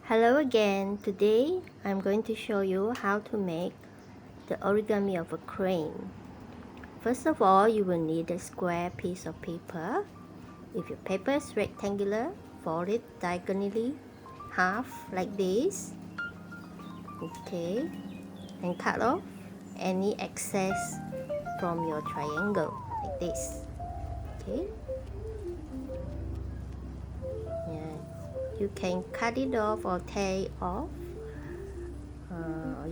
Hello again. Today I'm going to show you how to make the origami of a crane. First of all, you will need a square piece of paper. If your paper is rectangular, fold it diagonally half like this. Okay, and cut off any excess from your triangle like this. Okay. You can cut it off or tear it off,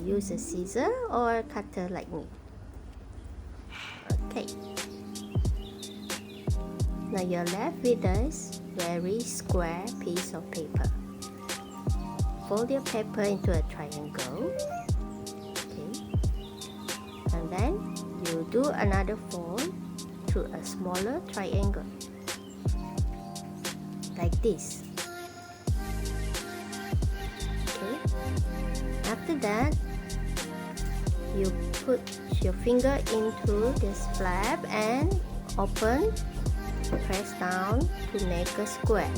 use a scissor or a cutter like me. Okay, now you're left with this very square piece of paper. Fold your paper into a triangle. Okay, and then you do another fold to a smaller triangle like this. After that, you put your finger into this flap and open, press down to make a square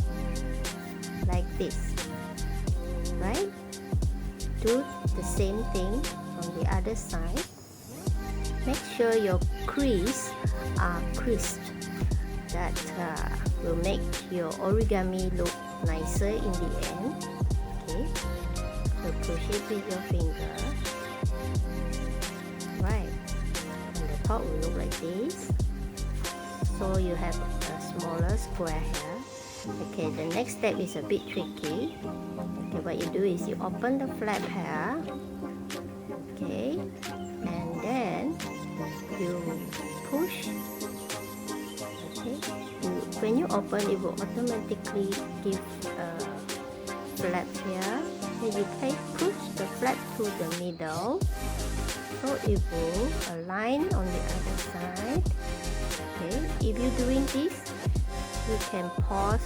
like this, right? Do the same thing on the other side. Make sure your crease are crisp. That will make your origami look nicer in the end. Okay. So push it with your finger, right, and the top will look like this. So you have a smaller square here. Okay, the next step is a bit tricky. Okay, what you do is you open the flap here. Okay, and then you push. Okay, when you open, it will automatically give a flap here. And you push the flap to the middle, so it will align on the other side. Okay, if you're doing this, you can pause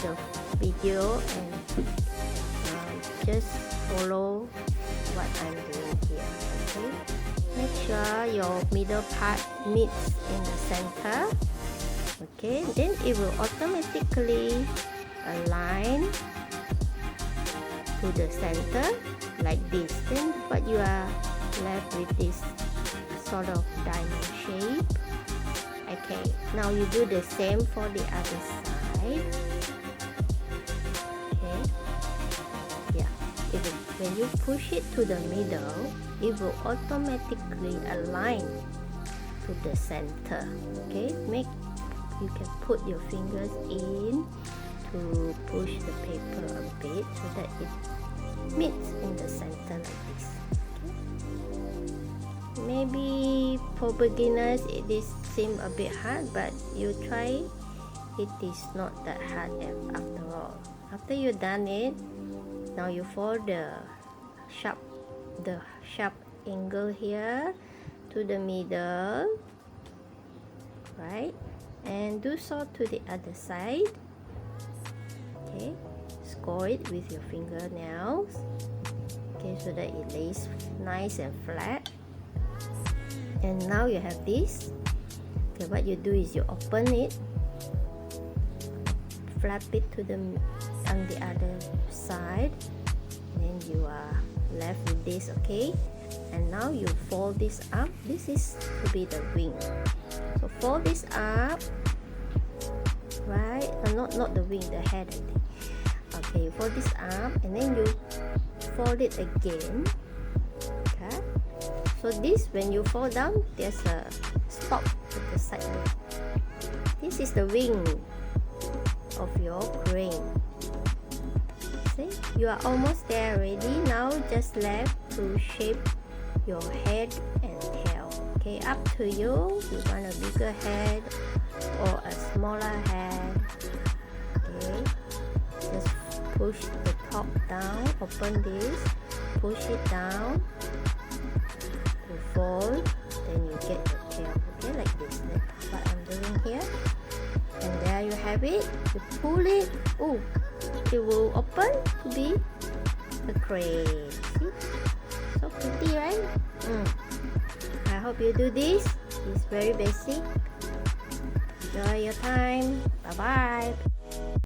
the video and just follow what I'm doing here. Okay, make sure your middle part meets in the center. Okay, then it will automatically align to the center like this. Then what you are left with this sort of diamond shape. Okay, now you do the same for the other side. Okay, yeah, when you push it to the middle, it will automatically align to the center. Okay, you can put your fingers in to push the paper a bit so that it meets in the center like this. Okay. Maybe for beginners it seems a bit hard, but you try. It is not that hard after all. After you've done it, now you fold the sharp angle here to the middle, right? And do so to the other side. Okay, score it with your fingernails. Okay, so that it lays nice and flat. And now you have this. Okay, what you do is you open it, flap it on the other side, and then you are left with this. Okay, and now you fold this up. This is to be the wing. So fold this up, right? Not the wing, the head, I think. Okay, you fold this up and then you fold it again. Okay, so this, when you fall down, there's a stop at the side. This is the wing of your crane. See, you are almost there already. Now just left to shape your head and tail. Okay, up to you. You want a bigger head or a smaller head. Okay, just push the top down, open this, push it down to fold, then you get the tail. Okay, like this. That's what I'm doing here. And there you have it. You pull it. Oh, it will open to be a crane. See? So pretty, right? I hope you do this. It's very basic. Enjoy your time. Bye bye.